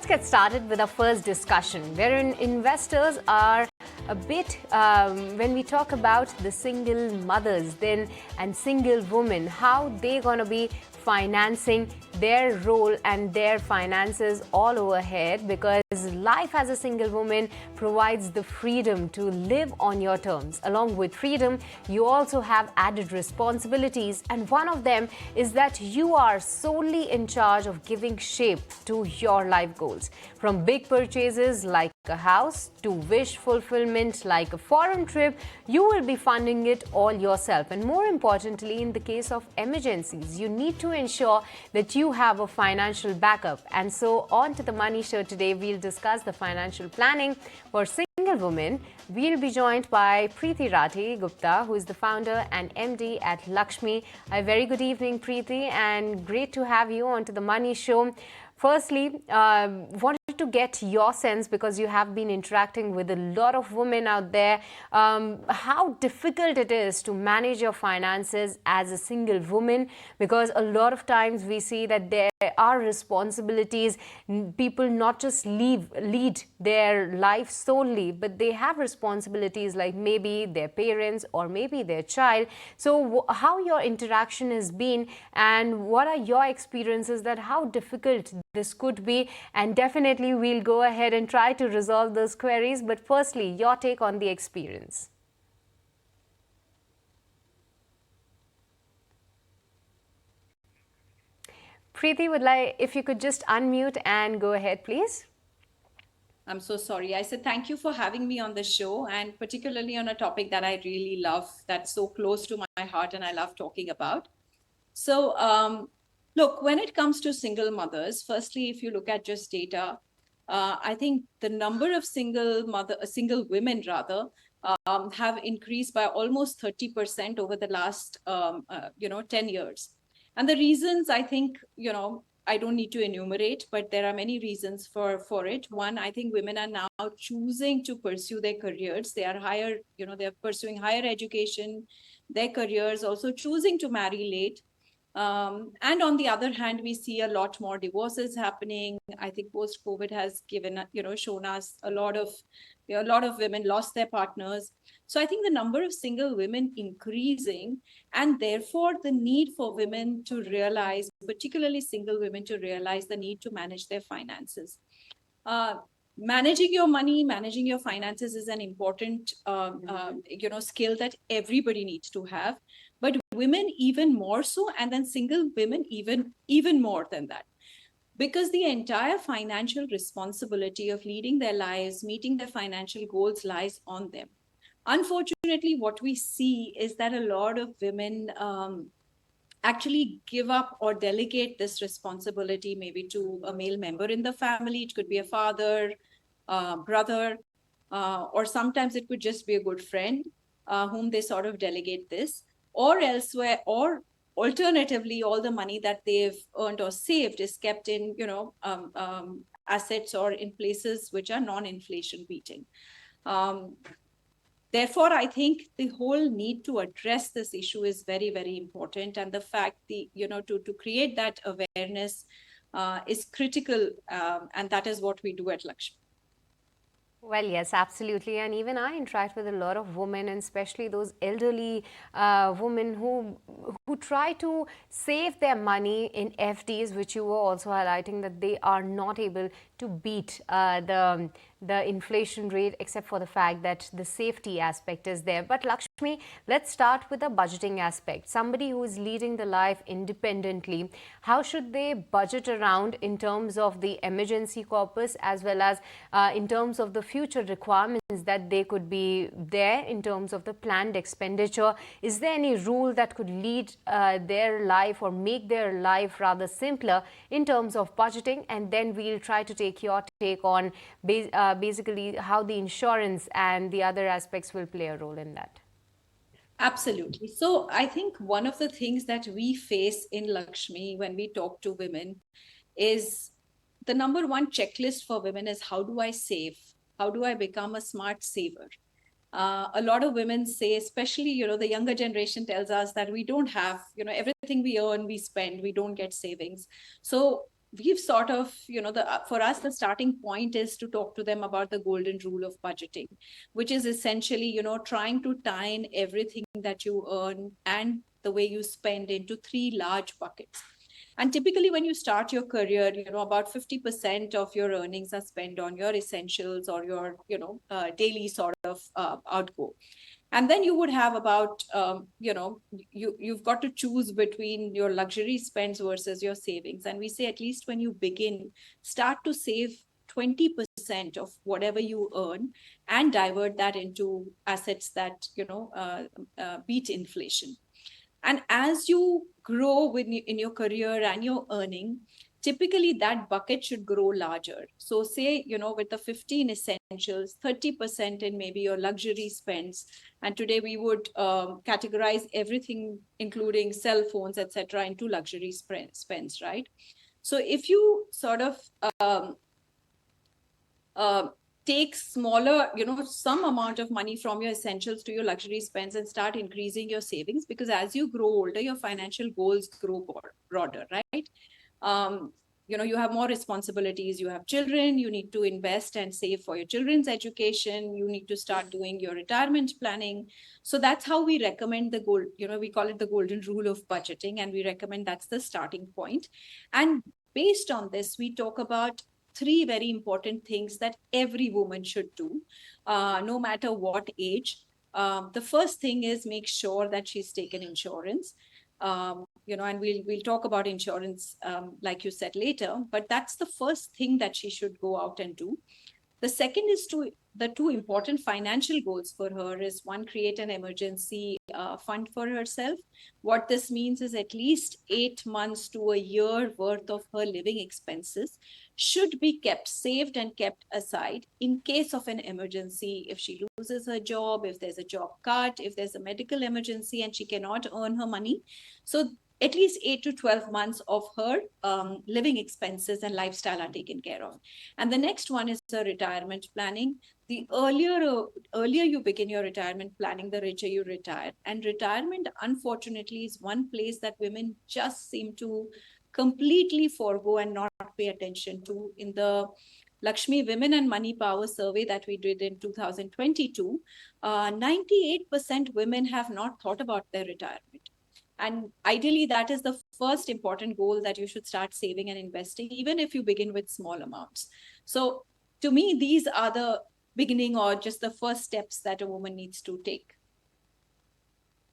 let's get started with our first discussion, wherein investors are a bit, when we talk about the single mothers and single women, how they're going to be financing their role and their finances all over ahead, because life as a single woman provides the freedom to live on your terms. Along with freedom, you also have added responsibilities, and one of them is that you are solely in charge of giving shape to your life goals. From big purchases like a house to wish fulfillment like a foreign trip, you will be funding it all yourself. And more importantly, in the case of emergencies, you need to ensure that you have a financial backup. And so on to the Money Show today, we'll discuss the financial planning for single women. We'll be joined by Priti Rathi Gupta, who is the founder and MD at LXME. A very good evening, Priti, and great to have you on to the Money Show. Firstly, wanted to get your sense, because you have been interacting with a lot of women out there, how difficult it is to manage your finances as a single woman, because a lot of times we see that there are responsibilities. People not just lead their life solely, but they have responsibilities like maybe their parents or maybe their child. So how your interaction has been, and what are your experiences that how difficult this could be? And definitely we'll go ahead and try to resolve those queries. But firstly, your take on the experience. Priti, would like if you could just unmute and go ahead, please. I'm so sorry. I said thank you for having me on the show, and particularly on a topic that I really love, that's so close to my heart and I love talking about. So look, when it comes to single mothers, firstly, if you look at just data, I think the number of single women rather, have increased by almost 30% over the last 10 years. And the reasons, I think, I don't need to enumerate, but there are many reasons for it. One, I think women are now choosing to pursue their careers. They are they're pursuing higher education, their careers, also choosing to marry late. And on the other hand, we see a lot more divorces happening. I think post-COVID has shown us a lot of women lost their partners. So I think the number of single women increasing, and therefore the need for women to realize, particularly single women, to realize the need to manage their finances. Managing your money, managing your finances is an important skill that everybody needs to have, but women even more so, and then single women even more than that, because the entire financial responsibility of leading their lives, meeting their financial goals, lies on them. Unfortunately, what we see is that a lot of women actually give up or delegate this responsibility maybe to a male member in the family. It could be a father, brother, or sometimes it could just be a good friend whom they sort of delegate this, or elsewhere, or alternatively, all the money that they've earned or saved is kept in assets or in places which are non-inflation beating. Therefore, I think the whole need to address this issue is very, very important. And the fact to create that awareness is critical. And that is what we do at LXME. Well, yes, absolutely. And even I interact with a lot of women, and especially those elderly women who try to save their money in FDs, which you were also highlighting that they are not able to beat the inflation rate, except for the fact that the safety aspect is there. But Lakshmi, let's start with the budgeting aspect. Somebody who is leading the life independently, how should they budget around in terms of the emergency corpus, as well as in terms of the future requirements that they could be there in terms of the planned expenditure? Is there any rule that could lead their life or make their life rather simpler in terms of budgeting? And then we'll try to take your take on basically how the insurance and the other aspects will play a role in that. Absolutely. So I think one of the things that we face in LXME when we talk to women is the number one checklist for women is, how do I save? How do I become a smart saver? A lot of women say, especially, the younger generation tells us that we don't have, everything we earn, we spend, we don't get savings. So we've sort of, for us, the starting point is to talk to them about the golden rule of budgeting, which is essentially, trying to tie in everything that you earn and the way you spend into three large buckets. And typically, when you start your career, about 50% of your earnings are spent on your essentials or your, daily sort of outgo. And then you would have about, you've got to choose between your luxury spends versus your savings. And we say, at least when you begin, start to save 20% of whatever you earn and divert that into assets that, beat inflation. And as you grow in your career and your earning, typically that bucket should grow larger. So say, with the 15 essentials, 30% in maybe your luxury spends. And today we would categorize everything, including cell phones, etc., into luxury spends, right? So if you sort of take smaller, some amount of money from your essentials to your luxury spends and start increasing your savings, because as you grow older, your financial goals grow broader, right? You have more responsibilities, you have children, you need to invest and save for your children's education, you need to start doing your retirement planning. So that's how we recommend the goal, we call it the golden rule of budgeting, and we recommend that's the starting point. And based on this, we talk about three very important things that every woman should do, no matter what age. The first thing is make sure that she's taken insurance. And we'll talk about insurance, like you said, later. But that's the first thing that she should go out and do. The second is the two important financial goals for her is, one, create an emergency fund for herself. What this means is at least 8 months to a year worth of her living expenses should be kept saved and kept aside in case of an emergency. If she loses her job, if there's a job cut, if there's a medical emergency and she cannot earn her money. So at least 8 to 12 months of her living expenses and lifestyle are taken care of. And the next one is the retirement planning. The earlier you begin your retirement planning, the richer you retire. And retirement, unfortunately, is one place that women just seem to completely forego and not pay attention to. In the LXME Women and Money Power survey that we did in 2022, 98% women have not thought about their retirement. And ideally, that is the first important goal that you should start saving and investing, even if you begin with small amounts. So to me, these are the beginning or just the first steps that a woman needs to take.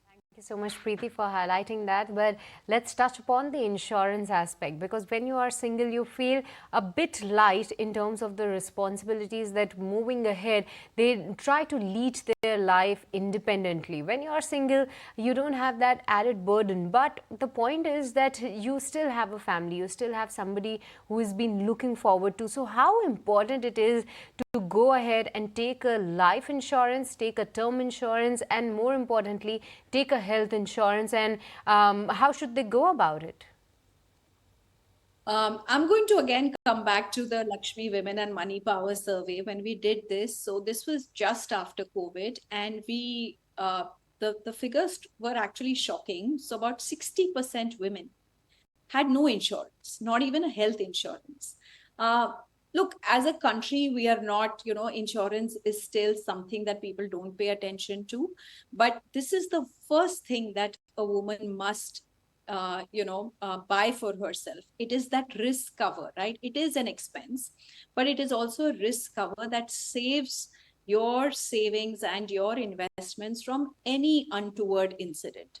Thank you so much, Preeti, for highlighting that. But let's touch upon the insurance aspect, because when you are single, you feel a bit light in terms of the responsibilities that moving ahead, they try to lead their life independently. When you are single, you don't have that added burden. But the point is that you still have a family, you still have somebody who has been looking forward to. So how important it is to go ahead and take a life insurance, take a term insurance, and more importantly, take a health insurance, and how should they go about it? I'm going to again come back to the LXME Women and Money Power survey when we did this. So this was just after COVID, and we the figures were actually shocking. So about 60% women had no insurance, not even a health insurance. Look, as a country, we are not, insurance is still something that people don't pay attention to. But this is the first thing that a woman must, buy for herself. It is that risk cover, right? It is an expense, but it is also a risk cover that saves your savings and your investments from any untoward incident.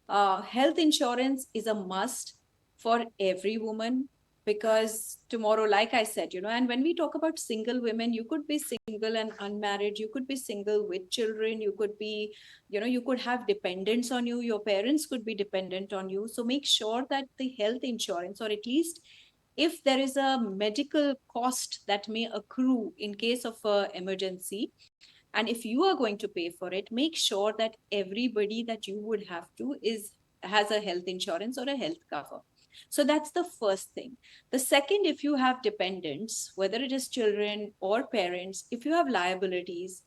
Health insurance is a must for every woman, because tomorrow, like I said, and when we talk about single women, you could be single and unmarried, you could be single with children, you could be, you could have dependents on you, your parents could be dependent on you. So make sure that the health insurance, or at least if there is a medical cost that may accrue in case of an emergency, and if you are going to pay for it, make sure that everybody that you would have to has a health insurance or a health cover. So that's the first thing. The second, if you have dependents, whether it is children or parents, if you have liabilities,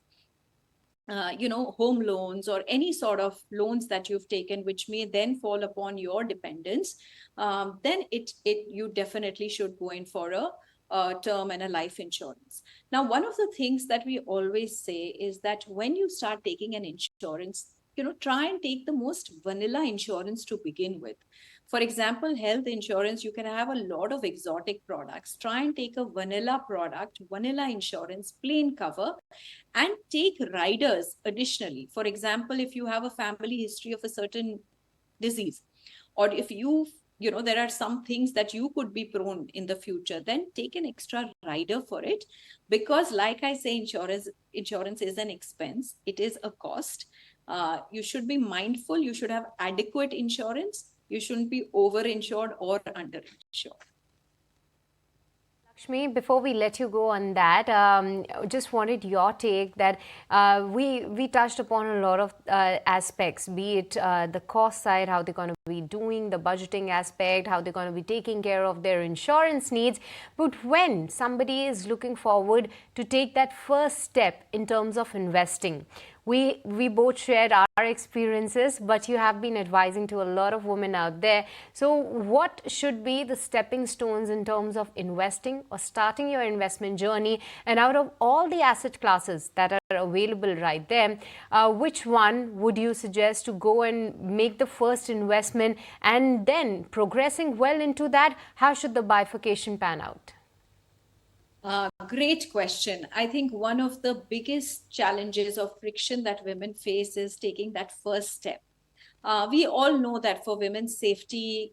home loans or any sort of loans that you've taken, which may then fall upon your dependents, then you definitely should go in for a term and a life insurance. Now, one of the things that we always say is that when you start taking an insurance, try and take the most vanilla insurance to begin with. For example, health insurance, you can have a lot of exotic products. Try and take a vanilla product, vanilla insurance, plain cover, and take riders additionally. For example, if you have a family history of a certain disease, or if there are some things that you could be prone in the future, then take an extra rider for it. Because like I say, insurance is an expense. It is a cost. You should be mindful. You should have adequate insurance. You shouldn't be over-insured or under-insured. Lakshmi, before we let you go on that, just wanted your take that we touched upon a lot of aspects, be it the cost side, how they're going to be doing the budgeting aspect, how they're going to be taking care of their insurance needs. But when somebody is looking forward to take that first step in terms of investing, we both shared our experiences, but you have been advising to a lot of women out there. So what should be the stepping stones in terms of investing or starting your investment journey? And out of all the asset classes that are available right there, which one would you suggest to go and make the first investment? And then progressing well into that, how should the bifurcation pan out? Great question. I think one of the biggest challenges of friction that women face is taking that first step. We all know that for women, safety,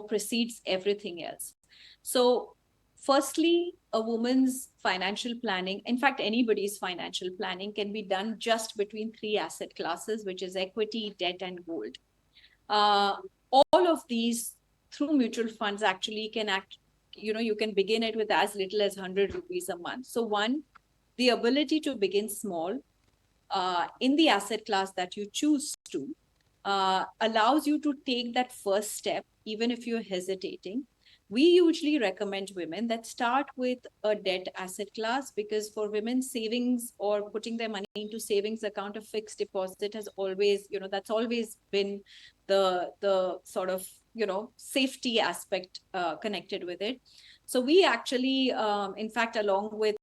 precedes everything else. So firstly, a woman's financial planning, in fact, anybody's financial planning can be done just between three asset classes, which is equity, debt, and gold. All of these through mutual funds actually can you can begin it with as little as 100 rupees a month. So one, the ability to begin small in the asset class that you choose to allows you to take that first step, even if you're hesitating. We usually recommend women that start with a debt asset class, because for women, savings or putting their money into savings account, a fixed deposit has always, that's always been the sort of, safety aspect connected with it. So we actually, in fact, along with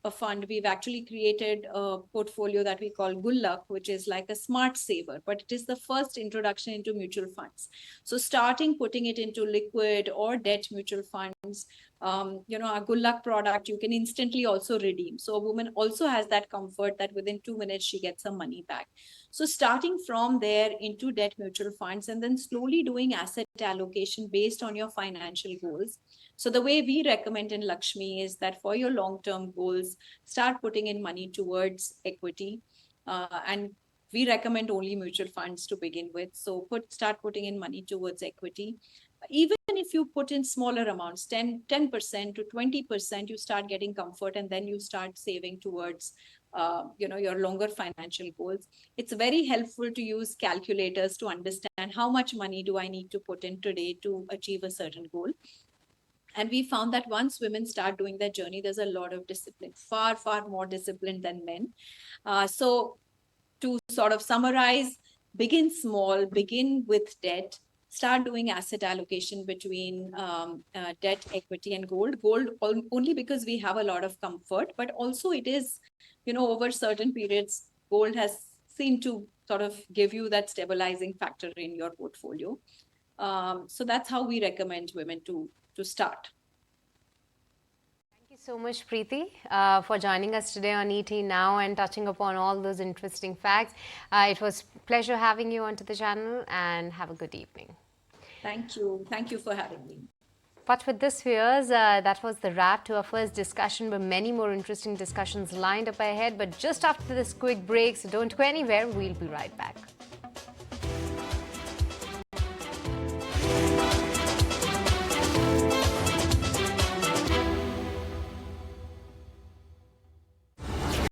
a fund, we've actually created a portfolio that we call Gullak, which is like a smart saver, but it is the first introduction into mutual funds. So starting putting it into liquid or debt mutual funds, our Gullak product, you can instantly also redeem. So a woman also has that comfort that within 2 minutes, she gets some money back. So starting from there into debt mutual funds and then slowly doing asset allocation based on your financial goals. So the way we recommend in Lakshmi is that for your long-term goals, start putting in money towards equity. And we recommend only mutual funds to begin with. So start putting in money towards equity. Even if you put in smaller amounts, 10% to 20%, you start getting comfort, and then you start saving towards your longer financial goals. It's very helpful to use calculators to understand how much money do I need to put in today to achieve a certain goal. And we found that once women start doing their journey, there's a lot of discipline, far, far more discipline than men. So to sort of summarize, begin small, begin with debt, start doing asset allocation between debt, equity, and gold. Gold only because we have a lot of comfort, but also it is, over certain periods, gold has seemed to sort of give you that stabilizing factor in your portfolio. So that's how we recommend women to start. Thank you so much, Preeti, for joining us today on ET Now and touching upon all those interesting facts. It was a pleasure having you onto the channel, and have a good evening. Thank you. Thank you for having me. But with this, viewers, that was the wrap to our first discussion, but many more interesting discussions lined up ahead. But just after this quick break, so don't go anywhere, we'll be right back.